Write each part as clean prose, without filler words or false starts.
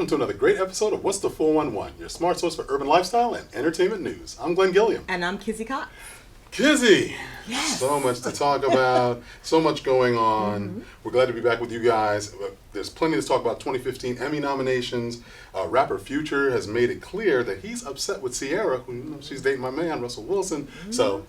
welcome to another great episode of What's the 411, your smart source for urban lifestyle and entertainment news. I'm Glenn Gilliam. And I'm Kizzy Cox. Kizzy! Yes. So much to talk about, so much going on. We're glad to be back with you guys. There's plenty to talk about 2015 Emmy nominations. Rapper Future has made it clear that he's upset with Ciara, who she's dating my man, Russell Wilson. So,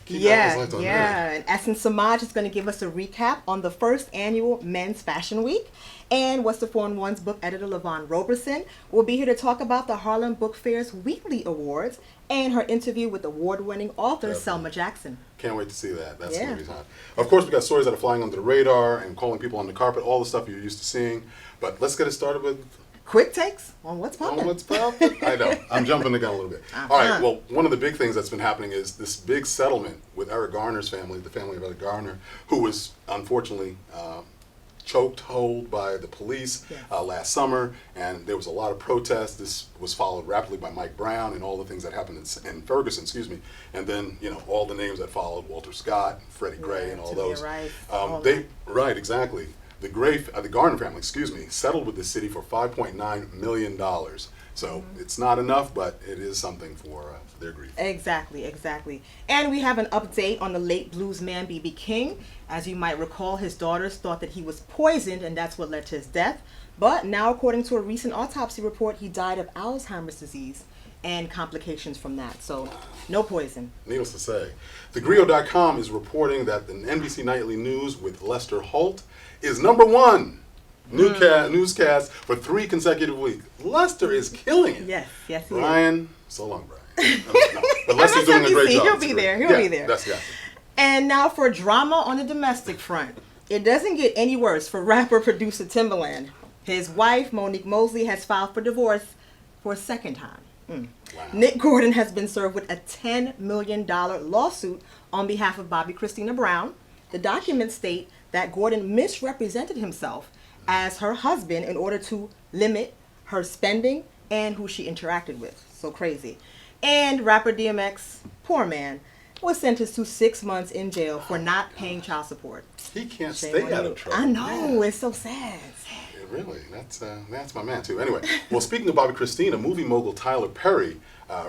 keep that on there. And Essence Samaj is going to give us a recap on the first annual Men's Fashion Week. And What's the 411's book editor, LaVon Roberson, will be here to talk about the Harlem Book Fair's Wheatley Awards and her interview with award-winning author Selma Jackson. Can't wait to see that. That's going to be fun. Of course, we got stories that are flying under the radar and calling people on the carpet, all the stuff you're used to seeing. But let's get it started with quick takes on what's popping. I know. I'm jumping the gun a little bit. All right. Well, one of the big things that's been happening is this big settlement with Eric Garner's family, the family of Eric Garner, who was unfortunately choked whole by the police last summer, and there was a lot of protests. This was followed rapidly by Mike Brown and all the things that happened in Ferguson, and then all the names that followed: Walter Scott, Freddie Gray, and all those. Exactly. The Garner family, settled with the city for $5.9 million. So it's not enough, but it is something for their grief. Exactly. And we have an update on the late blues man B.B. King. As you might recall, his daughters thought that he was poisoned, and that's what led to his death. But now, according to a recent autopsy report, he died of Alzheimer's disease and complications from that. So, no poison. Needless to say. TheGrio.com is reporting that the NBC Nightly News with Lester Holt is #1 newscast for 3 consecutive weeks. Lester is killing it. Yes, he is. Brian, so long, Brian. No, but Lester's doing a great job. He'll be there. And now for drama on the domestic front. It doesn't get any worse for rapper-producer Timbaland. His wife, Monique Mosley, has filed for divorce for a second time. Wow. Nick Gordon has been served with a $10 million lawsuit on behalf of Bobby Christina Brown. The documents state that Gordon misrepresented himself as her husband in order to limit her spending and who she interacted with. So crazy. And rapper DMX, poor man, was sentenced to 6 months in jail for not paying child support. He can't stay out of trouble. I know, it's so sad. Really, that's my man too. Anyway, well, speaking of Bobby Christina, movie mogul Tyler Perry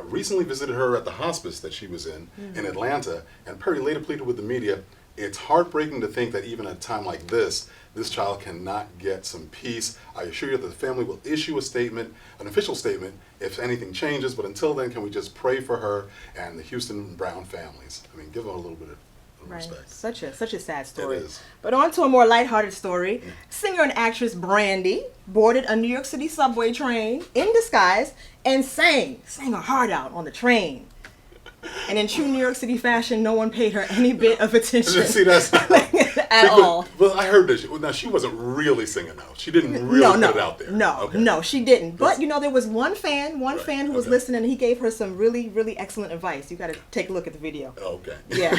recently visited her at the hospice that she was in Atlanta, and Perry later pleaded with the media, "It's heartbreaking to think that even at a time like this child cannot get some peace. I assure you that the family will issue a statement, an official statement, if anything changes, but until then, can we just pray for her and the Houston Brown families?" I mean, give them a little bit of respect. Such a sad story. It is. But on to a more lighthearted story. Singer and actress Brandy boarded a New York City subway train in disguise and sang her heart out on the train. And in true New York City fashion, no one paid her any bit of attention. See, that's at all. Well, I heard that. She wasn't really singing, though. She didn't really put it out there. No, she didn't. But, there was one fan who was listening, and he gave her some really, really excellent advice. You got to take a look at the video. Okay. Yeah.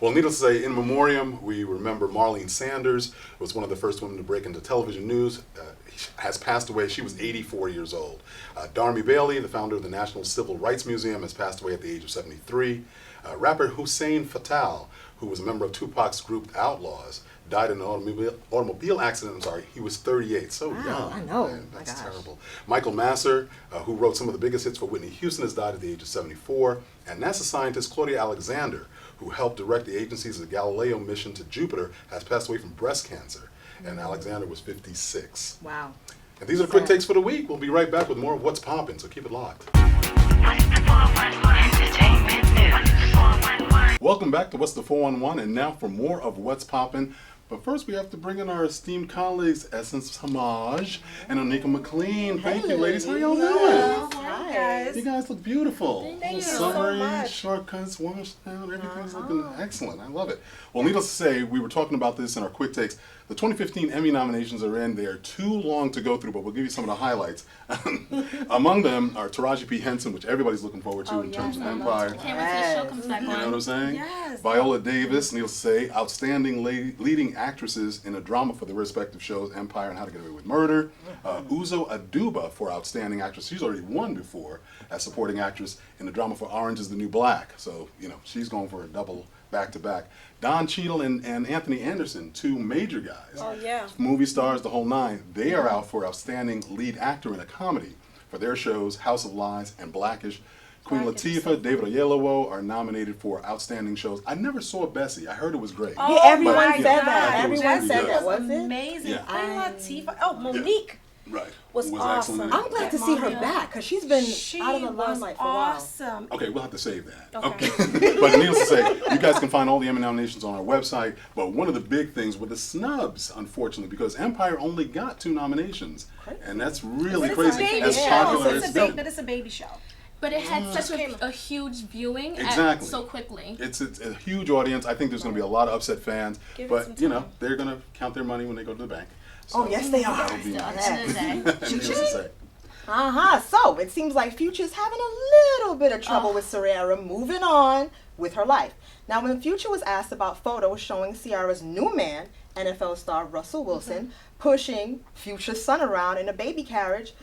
Well, needless to say, in memoriam, we remember Marlene Sanders was one of the first women to break into television news. Has passed away. She was 84 years old. Darmy Bailey, the founder of the National Civil Rights Museum, has passed away at the age of 73. Rapper Hussein Fatal, who was a member of Tupac's group Outlaws, died in an automobile accident. He was 38. So young. I know. Man, that's terrible. Michael Masser, who wrote some of the biggest hits for Whitney Houston, has died at the age of 74. And NASA scientist Claudia Alexander, who helped direct the agency's Galileo mission to Jupiter, has passed away from breast cancer. And Alexander was 56. Wow. And these are the quick takes for the week. We'll be right back with more of What's Poppin', so keep it locked. Welcome back to What's the 411, and now for more of What's Poppin'. But first, we have to bring in our esteemed colleagues, Essence Samaj and Onika McLean. Thank you, ladies. How y'all doing? Hi, guys. You guys look beautiful. Thank you Summery, so much. shortcuts, washed down, everything's looking excellent. I love it. Well, needless to say, we were talking about this in our quick takes. The 2015 Emmy nominations are in. They are too long to go through, but we'll give you some of the highlights. Among them are Taraji P. Henson, which everybody's looking forward to in terms of Empire. Can't wait till the show comes back on. You know what I'm saying? Yes. Viola Davis, needless to say, outstanding leading actresses in a drama for the respective shows Empire and How to Get Away with Murder. Uzo Aduba for outstanding actress. She's already won before as supporting actress in the drama for Orange is the New Black. So, she's going for a double back to back. Don Cheadle and Anthony Anderson, two major guys. Oh, yeah. Movie stars, the whole nine. They are out for Outstanding Lead Actor in a Comedy for their shows House of Lies and Blackish. Queen Latifah, David Oyelowo are nominated for outstanding shows. I never saw Bessie. I heard it was great. Oh, Yeah, everyone But, said you know, that. I thought it was Everyone pretty said good. that, wasn't it? Amazing. Yeah. Queen Latifah. Oh, Monique. Right. Was awesome. excellent. I'm glad to see her back because she's been She out of the was limelight for a while. awesome. Okay, we'll have to save that. Okay. But needless to say, you guys can find all the Emmy nominations on our website. But one of the big things were the snubs, unfortunately, because Empire only got 2 nominations. And that's really But it's crazy. a baby As show. popular It's as a them. but it's a baby show. But it had such a huge viewing Exactly. so quickly. It's a huge audience. I think there's going to be a lot of upset fans. Give it But, some you know, time. they're going to count their money when they go to the bank. So Oh, yes, they are. that'll be Still, at the nice. end of the day. Needless to say. So it seems like Future's having a little bit of trouble with Ciara moving on with her life. Now, when Future was asked about photos showing Ciara's new man, NFL star Russell Wilson, pushing Future's son around in a baby carriage,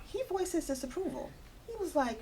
he voiced his disapproval. He was like,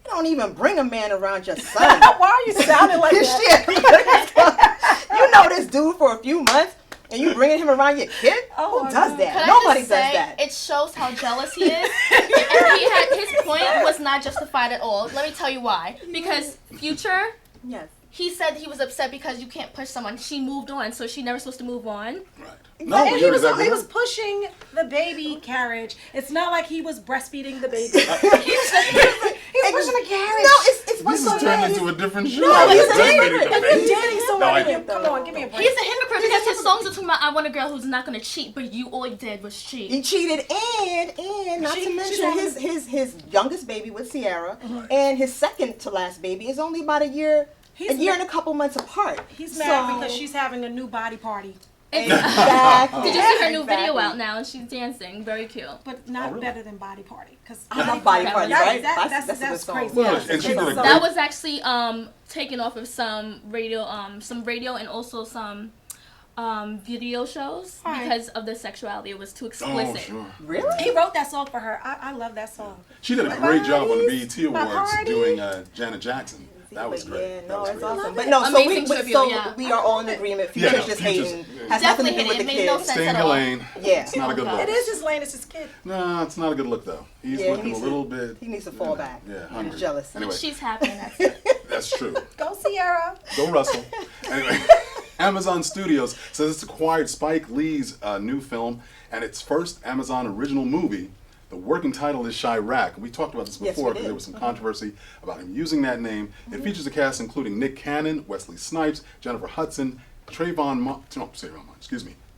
"You don't even bring a man around your son." Why are you sounding like that? Shit. You know this dude for a few months, and you bringing him around your kid? Oh, Who my does God. that? Could I Nobody just does say, that. it shows how jealous he is. And his point was not justified at all. Let me tell you why. Because Future, Yes. he said he was upset because you can't push someone. She moved on, so she's never supposed to move on. Right. And No, he you're was exactly he right. was pushing the baby carriage. It's not like he was breastfeeding the baby. He's pushing the carriage. No, it's what's This so is turned nice. into a different show. No, Like, he's a breastfeeding hypocrite. the If you're baby. dating No, somebody, I- come on, give me a break. He's a hypocrite because his songs are talking about, I want a girl who's not going to cheat, but you all you did was cheat. He cheated, and not to She's mention having- his youngest baby with Ciara, and his second to last baby is only about a year and a couple months apart. He's mad because she's having a new body party, Exactly. Did you see her new Exactly. video out now? And she's dancing. Very cute. but not really? better than body party. Because I love Body Party, right? That's a good song. crazy. Well, That's a and she great did a song. That was actually taken off of some radio and also some video shows Right. because of the sexuality. It was too explicit. Oh, sure. Really? He wrote that song for her. I love that song. She did a great job on the BET My Awards party. doing Janet Jackson. That was But great. yeah, That no, was it's great. awesome. But no, Amazing tribute, yeah. we are all in agreement. Yeah, Future's just Future's- hating. yeah. Has nothing Definitely to do with the hating. It made no kids. sense. Stay in at your all. lane. Yeah. It's not a good Oh, look. It is his lane. It's his kid. No, it's not a good look though. He's Yeah, he looking a needs little to- bit. He needs to fall back. Yeah, He's hungry. jealous. Anyway, She's happy. And that's it. that's true. Go Ciara. Go Russell. Anyway, Amazon Studios says it's acquired Spike Lee's new film and its first Amazon original movie. The working title is Chirac. We talked about this Yes, before we because did. there was some controversy about him using that name. It features a cast including Nick Cannon, Wesley Snipes, Jennifer Hudson,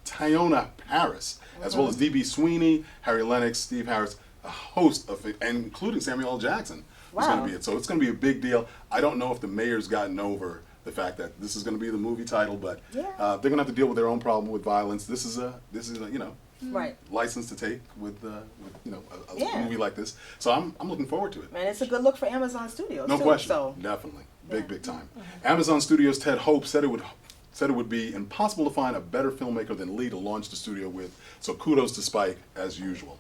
Teyonah Parris, as well as D.B. Sweeney, Harry Lennox, Steve Harris, a host of it, and including Samuel L. Jackson was going Wow. to be it. So it's going to be a big deal. I don't know if the mayor's gotten over the fact that this is going to be the movie title, but Yeah. they're going to have to deal with their own problem with violence. This is a Right. license to take with a Yeah. movie like this. So I'm looking forward to it. Man, it's a good look for Amazon Studios. No too, question. So Definitely. Big time. Amazon Studios' Ted Hope said it would be impossible to find a better filmmaker than Lee to launch the studio with. So kudos to Spike as usual.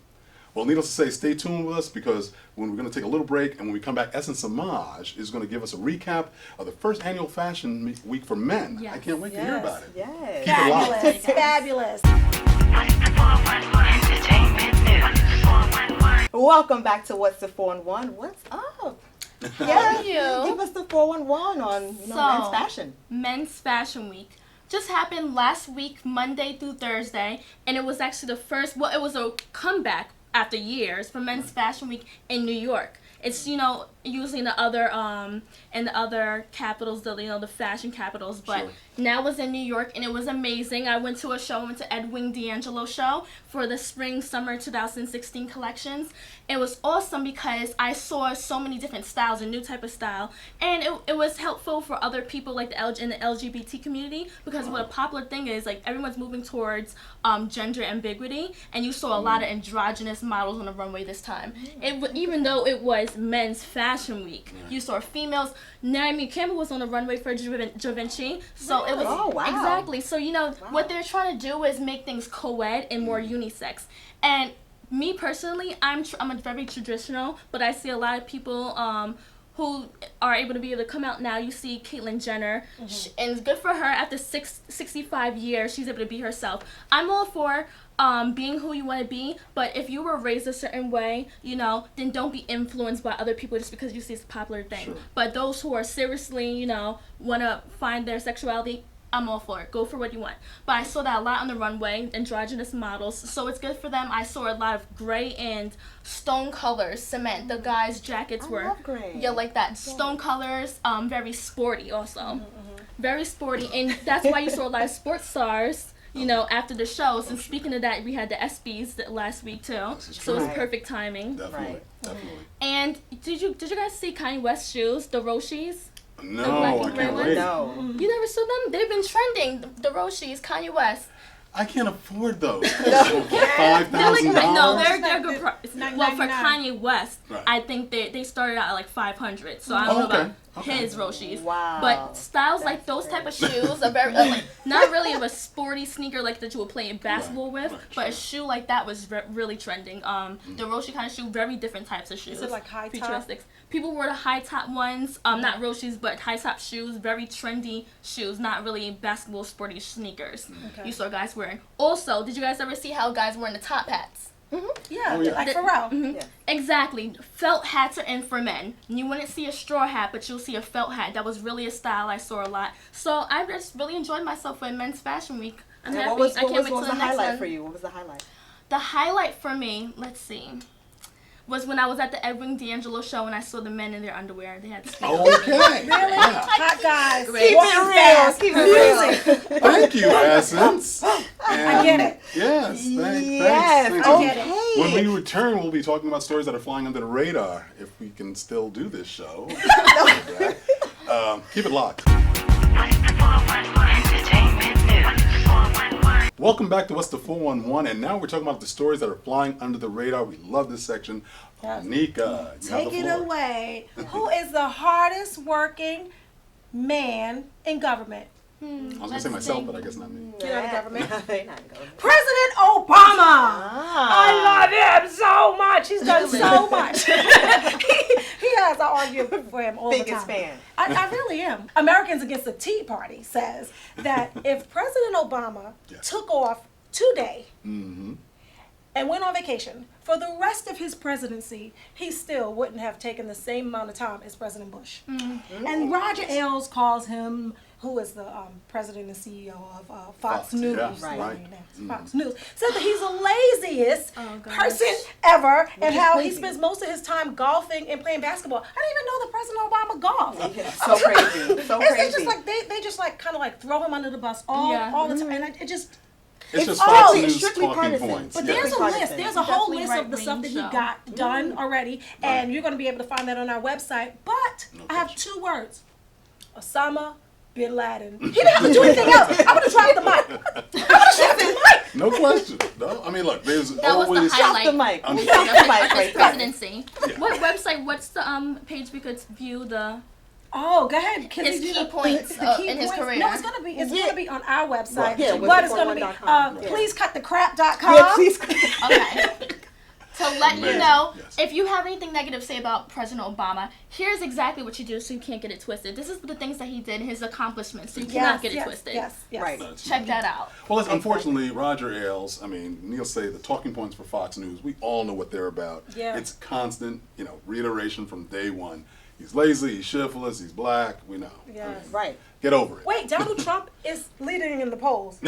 Well, needless to say, stay tuned with us because when we're going to take a little break and when we come back, Essence Samaj is going to give us a recap of the first annual fashion week for men. Yes. I can't wait to hear about it. yes. Keep it locked. Fabulous. Fabulous. What's the 411 Entertainment News? 411. Welcome back to What's the 411. What's up? How are you? Give us the 411 on men's fashion. Men's Fashion Week just happened last week, Monday through Thursday, and it was actually the first. Well, it was a comeback after years for Men's Fashion Week in New York. It's usually in the other capitals, the fashion capitals, but Sure. now it's in New York and it was amazing. I went to a show, I went to Edwin D'Angelo's show for the spring summer 2016 collections. It was awesome because I saw so many different styles, a new type of style, and it was helpful for other people like in the LGBT community because what a popular thing is like everyone's moving towards gender ambiguity, and you saw a lot of androgynous models on the runway this time. Even though it was Men's Fashion Week, you saw females. Naomi Campbell was on the runway for Givenchy, so it was Oh, wow. exactly. So what they're trying to do is make things co-ed and more unisex. And me personally, I'm very traditional, but I see a lot of people who are able to come out now. You see Caitlyn Jenner, and it's good for her. After 65 years, she's able to be herself. I'm all for being who you want to be, but if you were raised a certain way, then don't be influenced by other people just because you see it's a popular thing. Sure. But those who are seriously, want to find their sexuality, I'm all for it. Go for what you want. But I saw that a lot on the runway, androgynous models, so it's good for them. I saw a lot of gray and stone colors, cement. The guys' jackets were, love gray. yeah, like that. Stone colors, very sporty also. Very sporty, and that's why you saw a lot of sports stars, after the shows. And speaking of that, we had the ESPYs last week too, so it's Right. perfect timing. Definitely, Right. definitely. And did you guys see Kanye West's shoes, the Roshis? No, black I and gray can't ones? wait. No. You never saw them? They've been trending. The Roshis, Kanye West. I can't afford those. They're like $5,000. no, they're good price. $9.99. Well, for Kanye West, Right. I think they started out at like 500. So I don't know about his Roshis. Wow. But styles like those type of shoes are very like not really of a sporty sneaker like that you would play in basketball with, right, but a sure. shoe like that was really trending. The Roshi kind of shoe, very different types of shoes. Is it like high top? Futuristics. People wore the high top ones, not Roshis, but high top shoes, very trendy shoes, not really basketball sporty sneakers. Okay. You saw guys wearing. Also, did you guys ever see how guys wearing the top hats? Yeah, Oh, yeah. like Pharrell. Yeah. Exactly. Felt hats are in for men. You wouldn't see a straw hat, but you'll see a felt hat. That was really a style I saw a lot. So I just really enjoyed myself with Men's Fashion Week. I'm And happy. what was, I can't wait what till was the the next highlight one. for you? What was the highlight? The highlight for me, let's see, was when I was at the Edwin D'Angelo show and I saw the men in their underwear. They had speakers. Okay. Really? Yeah. Hot guys. Keep it walking real. fast, Keep it music. Thank you, Essence. I get it. Yes. Yes. Thanks. I get it. Okay. When we return, we'll be talking about stories that are flying under the radar, if we can still do this show. Keep it locked. What's the 411 Entertainment News? 411. Welcome back to What's the 411, and now we're talking about the stories that are flying under the radar. We love this section. Yes. Nika, you have Take the it floor. away. Who is the hardest working man in government? I was going to say myself, but I guess not me. Get out of government. They're not in government. President Obama. Ah. I love him so much. He's done so much. he has. I argue for him all Biggest the time. fan. I really am. Americans Against the Tea Party says that if President Obama Yes. took off today Mm-hmm. and went on vacation for the rest of his presidency, he still wouldn't have taken the same amount of time as President Bush. And Roger Ailes calls him, who is the president and CEO of Fox Fox, News, yeah, right. Fox News, said that he's the laziest Oh, gosh. person ever, and is how he crazy. spends most of his time golfing and playing basketball. I didn't even know that President Obama golfed. Yeah, so crazy. So It's crazy. just like they just like kind of like throw him under the bus all the time, and it just. It's just all Fox it's News strictly talking partisan. points. But Yeah. there's a Partisan. list. There's a whole Definitely list of the right-wing stuff that he show. got done already, and you're going to be able to find that on our website. But No I have question. 2 words: Osama bin Laden. He didn't have to do anything else. I'm going to drop the mic. I'm going to drop the mic. No question. No, I mean, look, there's That was always. the highlight. Drop the mic. I'm- Drop the mic Of his right there. presidency. Yeah. What website? What's the page we could view the? Oh, go ahead. Can His we do key the points, key in his points? career. No, it's gonna be on our website. Right. Yeah, but it's gonna be what's411.com. Yeah. pleasecutthecrap.com. Yeah, please. Okay. To let you Amazing. know, Yes. if you have anything negative to say about President Obama, here's exactly what you do so you can't get it twisted. This is the things that he did, his accomplishments, so you cannot get it twisted. Yes. Right. That's Check that out. Well, that's unfortunately, Roger Ailes, I mean, Neil say the talking points for Fox News, we all know what they're about. Yeah. It's constant, reiteration from day one. He's lazy, he's shiftless, he's black, we know. Yes. I mean, Right. Get over it. Wait, Donald Trump is leading in the polls.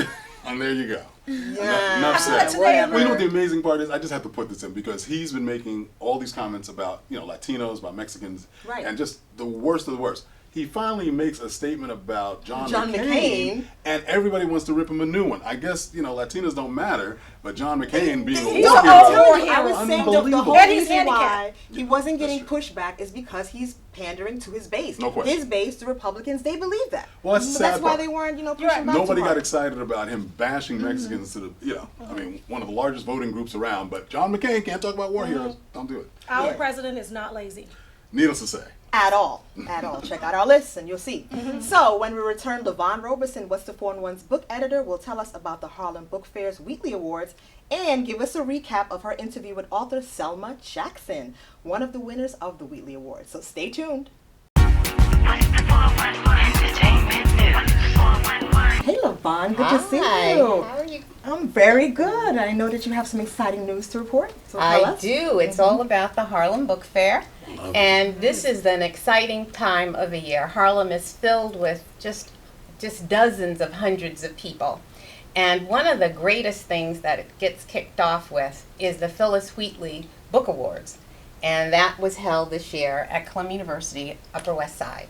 And there you go. Yeah. Enough I saw said. it today. Well, you know what the amazing part is? I just have to put this in because he's been making all these comments about, Latinos, about Mexicans, Right. and just the worst of the worst. He finally makes a statement about John McCain. and everybody wants to rip him a new one. I guess, Latinos don't matter, but John McCain being a He's war an hero, war hero. I was saying the unbelievable. whole And he's reason why handicapped. he wasn't getting That's true. pushback is because he's pandering to his base. No question. His base, the Republicans, they believe that. Well, that's the So that's sad why part. they weren't, pushing right. back Nobody too got hard. excited about him bashing Mexicans to the, I mean, one of the largest voting groups around. But John McCain can't talk about war heroes. Don't do it. Our Yeah. president is not lazy. Needless to say. At all. At all. Check out our list and you'll see. So when we return, LaVon Roberson, What's the 411's book editor, will tell us about the Harlem Book Fair's Wheatley Awards and give us a recap of her interview with author Selma Jackson, one of the winners of the Wheatley Awards. So stay tuned. What's the 411? Entertainment news. 411. Hey, LaVon, good to see Hi, you. how are you? I'm very good. I know that you have some exciting news to report. So tell I us. do. It's all about the Harlem Book Fair. And this is an exciting time of the year. Harlem is filled with just dozens of hundreds of people. And one of the greatest things that it gets kicked off with is the Phillis Wheatley Book Awards. And that was held this year at Columbia University, Upper West Side.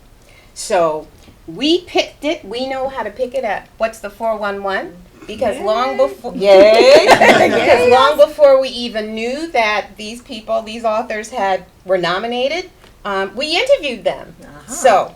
So we picked it. We know how to pick it at What's the 411? Because long before because long before we even knew that these people, these authors were nominated, we interviewed them. So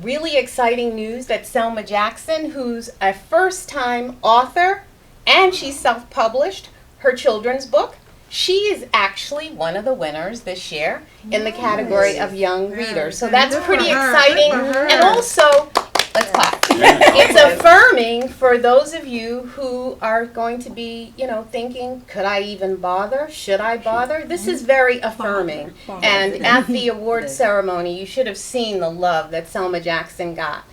really exciting news that Selma Jackson, who's a first-time author and she's self-published her children's book, she is actually one of the winners this year in the category of young readers. So that's pretty exciting. And also, let's clap. It's affirming for those of you who are going to be, thinking, could I even bother? Should I bother? This is very affirming. And at the award ceremony, you should have seen the love that Selma Jackson got.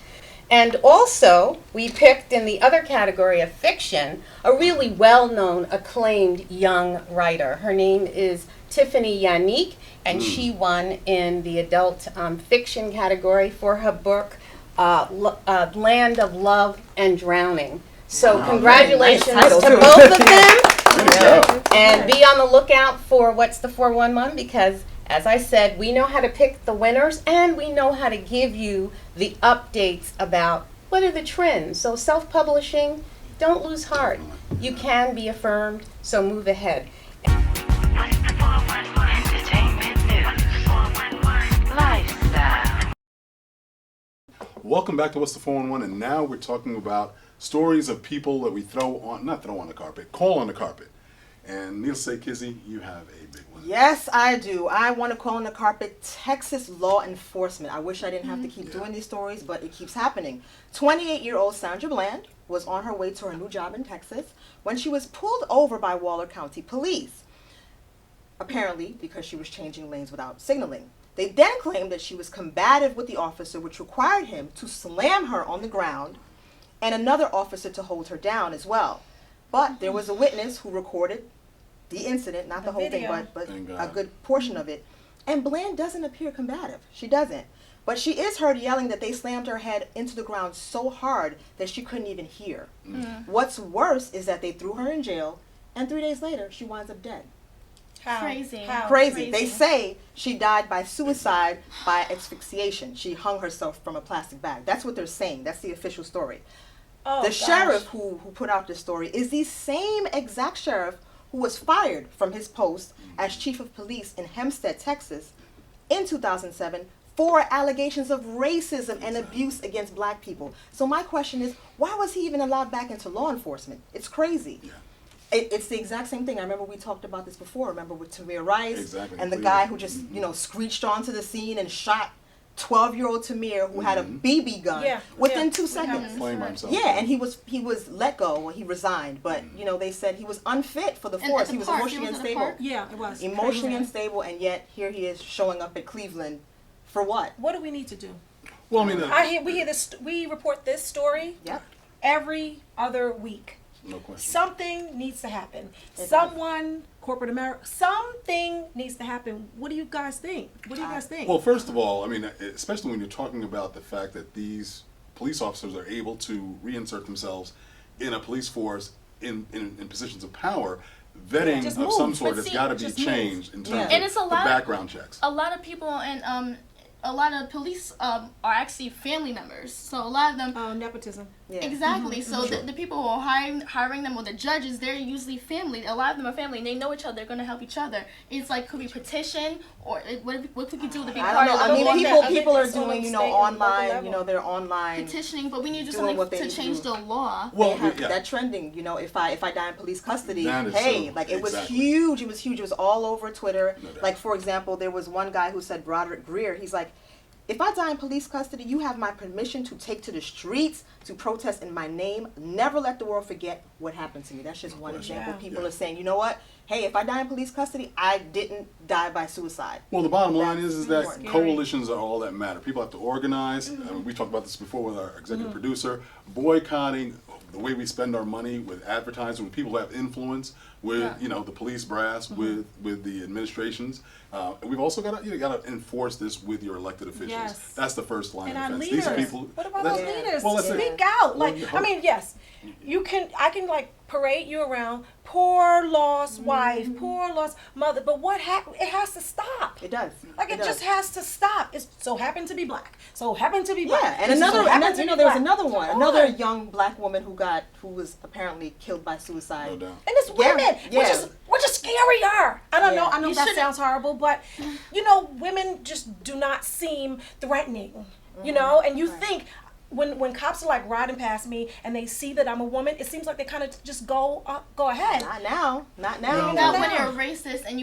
And also, we picked in the other category of fiction, a really well-known, acclaimed young writer. Her name is Tiffany Yannick, and she won in the adult fiction category for her book, Land of Love and Drowning. So congratulations Nice to title, both of them. And be on the lookout for What's the 411, because as I said, we know how to pick the winners and we know how to give you the updates about what are the trends. So self-publishing, don't lose heart. You can be affirmed, so move ahead. What's the 411? Entertainment news. 411. Lifestyle. Welcome back to What's the 411, and now we're talking about stories of people that we call on the carpet. And needless to say, Kizzy, you have a big one. Yes, I do. I want to call on the carpet Texas law enforcement. I wish I didn't have to keep doing these stories, but it keeps happening. 28-year-old Sandra Bland was on her way to her new job in Texas when she was pulled over by Waller County police, apparently because she was changing lanes without signaling. They then claimed that she was combative with the officer, which required him to slam her on the ground and another officer to hold her down as well. But there was a witness who recorded the incident, not the whole thing, but a good portion of it. And Bland doesn't appear combative. She doesn't. But she is heard yelling that they slammed her head into the ground so hard that she couldn't even hear. What's worse is that they threw her in jail, and 3 days later, she winds up dead. Crazy. Crazy. They say she died by suicide by asphyxiation. She hung herself from a plastic bag. That's what they're saying. That's the official story. The sheriff who put out this story is the same exact sheriff who was fired from his post as chief of police in Hempstead, Texas in 2007 for allegations of racism and abuse against black people. So my question is, why was he even allowed back into law enforcement? It's crazy. Yeah. It's the exact same thing. I remember we talked about this before. Remember with Tamir Rice Cleveland. and the guy who just, screeched onto the scene and shot 12-year-old Tamir who had a BB gun within 2 seconds. Playing by himself. Yeah, and he was let go. Well, he resigned, but they said he was unfit for the force. He was emotionally unstable. Yeah, it was. Emotionally unstable, and yet here he is showing up at Cleveland for what? What do we need to do? Well, I mean, We report this story Yep. every other week. no question. Something needs to happen. Corporate America, something needs to happen. What do you guys think? Well, first of all, I mean, especially when you're talking about the fact that these police officers are able to reinsert themselves in a police force in positions of power, vetting Just of move. some sort But has see, got to be just move. changed in terms And of it's a the lot- background checks. A lot of people and a lot of police are actually family members. So a lot of them Nepotism. Yeah. exactly. So Sure. the people who are hiring them or the judges, they're usually family. A lot of them are family, and they know each other. They're going to help each other. It's like, could we petition, or what could we do to be I part don't know. of I the mean, law? people are It's on doing, the state and local online, level. they're online. Petitioning, but we need to do doing what something they to need to change do. the law. Well, They have yeah. that trending, if I die in police custody, That is hey, so- like it was exactly. huge. It was huge. It was all over Twitter. No doubt. Like, for example, there was one guy who said, Broderick Greer, he's like, if I die in police custody, you have my permission to take to the streets to protest in my name. Never let the world forget what happened to me. That's just one example. Yeah. People are saying, you know what? hey, if I die in police custody, I didn't die by suicide. Well, the bottom line is that important. coalitions are all that matter. People have to organize. We talked about this before with our executive producer. Boycotting the way we spend our money with advertising, with people who have influence, with the police brass, with the administrations. We've also got to enforce this with your elected officials. Yes. That's the first line And of our defense. leaders. These people. What about those leaders? Well, that's it. Speak out. Well, Like, I mean, yes, I can like parade you around, poor lost wife, poor lost mother, but what happened? It has to stop. It does. Like, it does. just has to stop. It's so happened to be black. So happened to be black. Yeah, and This another, so happened to you know, be there was black. another one, Come another on. young black woman who was apparently killed by suicide. No doubt. And it's women, Yeah. which is scarier. I don't know. Yeah. I know You that shouldn't- sounds horrible, but you know, women just do not seem threatening. You know, and you think when cops are like riding past me and they see that I'm a woman, it seems like they kind of just go ahead. Not now. Not now. Now, No. when you're racist and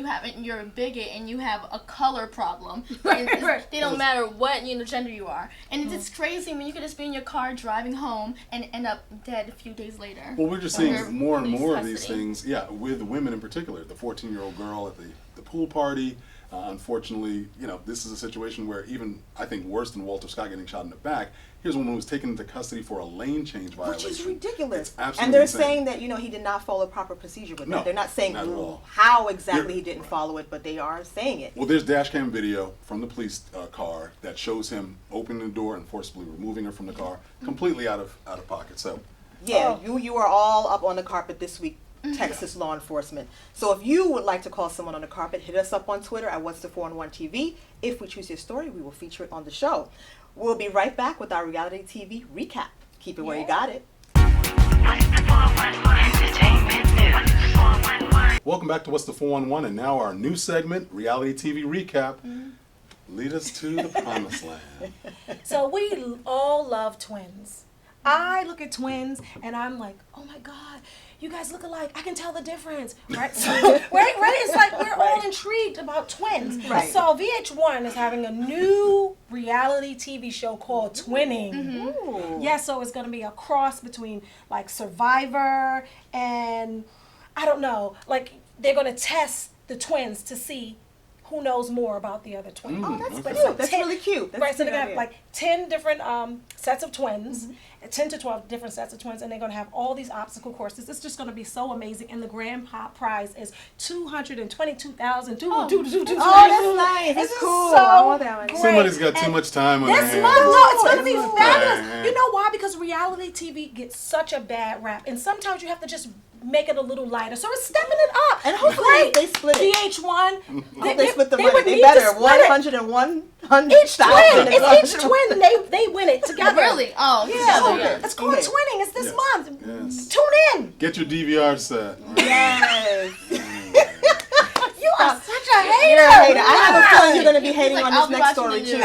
you're a bigot and you have a color problem, and they don't matter what gender you are, and it's crazy when you could just be in your car driving home and end up dead a few days later. Well, we're just Under seeing more and police more of these custody. things, with women in particular. The 14-year-old girl at the pool party. Unfortunately, this is a situation where even, I think, worse than Walter Scott getting shot in the back, here's a woman who was taken into custody for a lane change violation. Which is ridiculous. It's absolutely And they're insane. saying that, he did not follow proper procedure with No, that. They're not saying not at all. how exactly You're- he didn't follow it, but they are saying it. Well, there's dash cam video from the police car that shows him opening the door and forcibly removing her from the car, completely out of pocket. So, Yeah, you are all up on the carpet this week, Texas law enforcement. So if you would like to call someone on the carpet, hit us up on Twitter at What's the 411 TV. If we choose your story, we will feature it on the show. We'll be right back with our reality TV recap. Keep it where you got it. What's the 411 Entertainment News? 411. welcome back to What's the 411, and now our new segment, Reality TV Recap. Lead us to the promised land. So we all love twins. I look at twins and I'm like, oh my God, you guys look alike. I can tell the difference, right? So, right? It's like we're all intrigued about twins. Right. So VH1 is having a new reality TV show called Twinning. Ooh. Yeah, so it's going to be a cross between like Survivor and I don't know, like they're going to test the twins to see who knows more about the other twin. Oh, that's Okay. cute. That's really cute. That's Right, a so good they're gonna have idea. like 10 different sets of twins, 10 to 12 different sets of twins, and they're gonna have all these obstacle courses. It's just gonna be so amazing, and the grand prize is $222,000. Oh, that's nice. That's It's cool. so I want that one. great. Somebody's got too And much time on their this hands. month, no, it's gonna be This is fabulous. bad. You know why? Because reality TV gets such a bad rap, and sometimes you have to just make it a little lighter. So it's stepping it up. And hopefully Great. they split it. VH1. They split the money. would They need to better. split it. 101. Each twin, it's each twin. They win it together. Really? Oh, Yeah, together, yeah. it's called Okay. Twinning. It's this Yes. month. Yes. Tune in. Get your DVR set. Yes. You are such a hater. You're a hater. I have a feeling you're going to be hating like, on I'll this be next watching story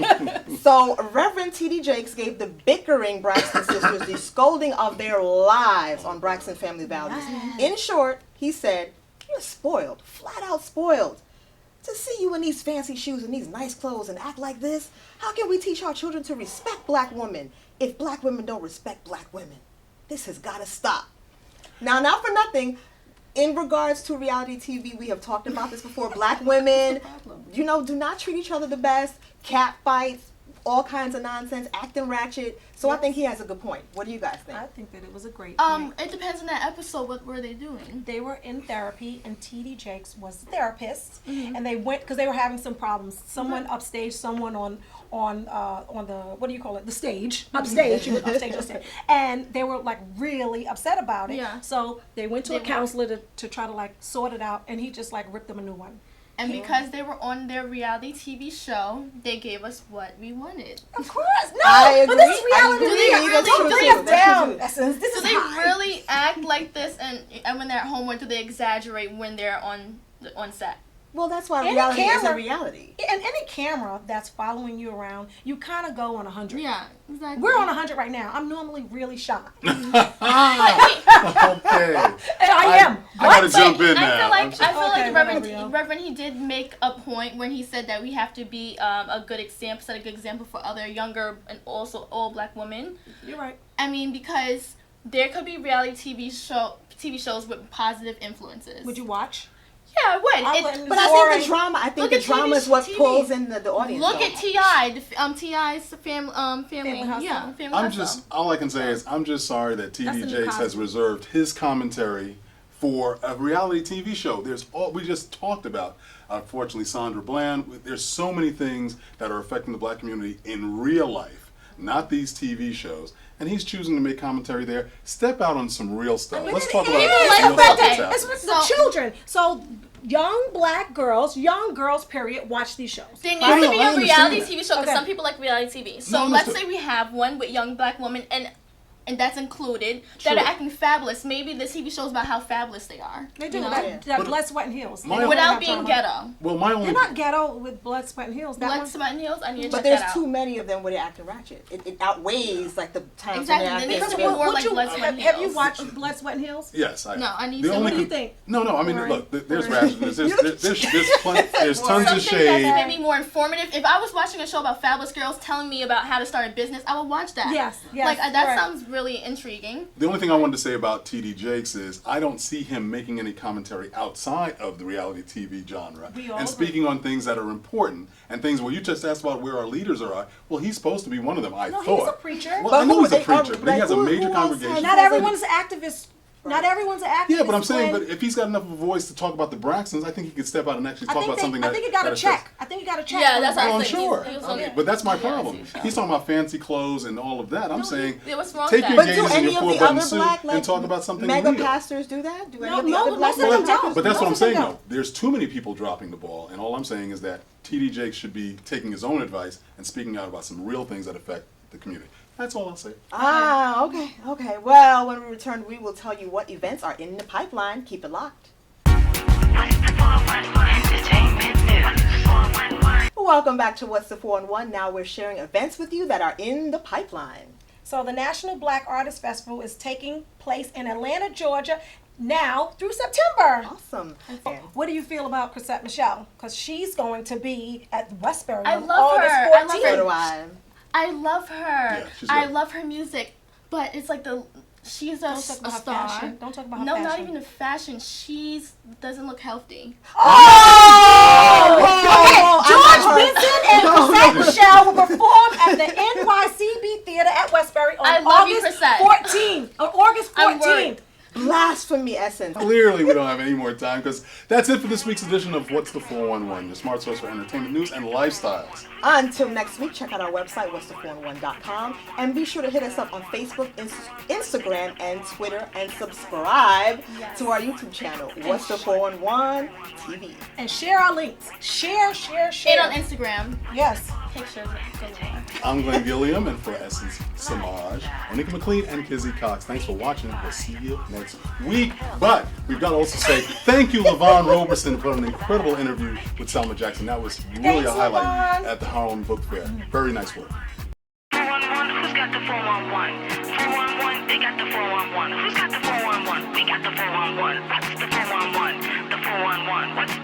the too. So Reverend T.D. Jakes gave the bickering Braxton sisters the scolding of their lives on Braxton Family Values. In short, he said, "You're spoiled, flat out spoiled. To see you in these fancy shoes and these nice clothes and act like this, how can we teach our children to respect black women if black women don't respect black women? This has got to stop." Now, not for nothing, in regards to reality TV, we have talked about this before. Black women, do not treat each other the best. Cat fights, all kinds of nonsense, acting ratchet. So I think he has a good point. What do you guys think? I think that it was a great point. It depends on that episode. What were they doing? They were in therapy, and T.D. Jakes was the therapist, and they went because they were having some problems. Someone upstage, someone on the what do you call it? The stage, upstage, upstage, and they were like really upset about it. Yeah. So they went to They a counselor to try to like sort it out, and he just like ripped them a new one. And because they were on their reality TV show, they gave us what we wanted. Of course, no. I But this is agree. I reality. agree. TV. That's Don't true, bring too. us That's down. true. Essence. This Do is they high. really act like this, and when they're at home, or do they exaggerate when they're on set? Well, that's why Any reality is a camera- reality. And any camera that's following you around, you kind of go on 100. Yeah, exactly. We're on 100 right now. I'm normally really shy. Okay. And I am. I gotta But jump in I now. feel like I'm sorry. Okay, Reverend, whatever. he did make a point when he said that we have to be a good example, set a good example for other younger and also all black women. You're right. I mean, because there could be reality TV shows with positive influences. Would you watch? Yeah, I would. I wouldn't. But I think the drama. I think Look the at drama TV is what TV. pulls in the audience. Look though. at T.I. T.I.'s family. Hustle. Yeah, family. I'm hustle. just all I can say is I'm just sorry that That's the TD new Jakes has Cosby. reserved his commentary for a reality TV show. There's all we just talked about. Unfortunately, Sandra Bland. There's so many things that are affecting the black community in real life, not these TV shows. And he's choosing to make commentary there. Step out on some real stuff. Let's talk about real stuff that's happening. It's with the children. So young black girls, period, watch these shows. There needs I to be a understand reality that. TV show because Okay. some people like reality TV. So No, let's understood. say we have one with young black women and that's included that Sure. are acting fabulous. Maybe the TV show is about how fabulous they are. They do you know? that blood, sweat, and heels. They My- don't Without have being drama. ghetto. Well, my only They're not ghetto with blood, sweat, and heels. That Blood, one. Sweat, and Heels. I need to But check there's that out. too many of them where they're acting ratchet. It outweighs like the times Exactly, when then they're there's acting to be more real. like Blood, Sweat, and Have you Heels. watched Blood, Sweat, and Heels? Yes, I. No, I need the to. only What do you con- think? No. I mean, Right. look, there's ratchet. There's there's tons Something of shade. that's maybe more informative. If I was watching a show about fabulous girls telling me about how to start a business, I would watch that. Yes, Like that right. sounds really intriguing. The only thing I wanted to say about TD Jakes is I don't see him making any commentary outside of the reality TV genre We all and speaking on things that are important and things where you just asked about where our leaders are at. Well, he's supposed to be one of them, I No, thought. he's a preacher. Well, But I know who- he's a they- preacher, but he like, has a who major else congregation. has- Not everyone's an activist. Not everyone's an activist. Yeah, but I'm saying, when- but if he's got enough of a voice to talk about the Braxtons, I think he could step out and actually I talk think about something I that. think he got that a affects- check. I think he got a check. Yeah, from that's the what I Well, I'm was thinking. sure. He was Okay, on but that's my reality problem. show. He's talking about fancy clothes and all of that. I'm saying, Yeah, what's wrong take with your that? But do gaze and any your of the four-button other suit black and talk about something mega real. pastors do that? Do any No, of the no, other most black of them mega don't. pastors? But that's what I'm Most of them saying, though. don't. There's too many people dropping the ball, and all I'm saying is that TD Jakes should be taking his own advice and speaking out about some real things that affect the community. That's all I'll say. Ah, okay. Well, when we return, we will tell you what events are in the pipeline. Keep it locked. What's the 411 Entertainment News? 411. Welcome back to What's the 411. Now we're sharing events with you that are in the pipeline. So the National Black Artists Festival is taking place in Atlanta, Georgia, now through September. Awesome. What do you feel about Chrisette Michelle? Because she's going to be at Westbury I on love August her. I love 14th. So do I. I love her. Yeah, she's I good. love her music, but it's like she's a, Don't talk about a her star. fashion. Don't talk about her No, fashion. not even the fashion. She's doesn't look healthy. George Benson and Chrisette Michelle will perform at the NYCB Theater at Westbury I on love you, August Chrisette. 14th. On August I'm 14th. worried. Blasphemy essence. Clearly, we don't have any more time because that's it for this week's edition of What's the 411, your smart source for entertainment news and lifestyles. Until next week, check out our website, what'sthe411.com, and be sure to hit us up on Facebook, Instagram, and Twitter, and subscribe to our YouTube channel, What's the 411 TV. And share our links. Share. And on Instagram, Yes. pictures of galore. I'm Glenn Gilliam, and for Essence Samaj, Monica McLean, and Kizzy Cox. Thanks for watching. We'll see you next week. But we've got to also say thank you, LaVon Roberson, for an incredible interview with Selma Jackson. That was really Thanks, a highlight LaVon. at the Harlem Book Fair. Very nice work. 411, who's got the 411? 411, they got the 411. Who's got the 411? We got the 411. What's the 411? The 411. What's the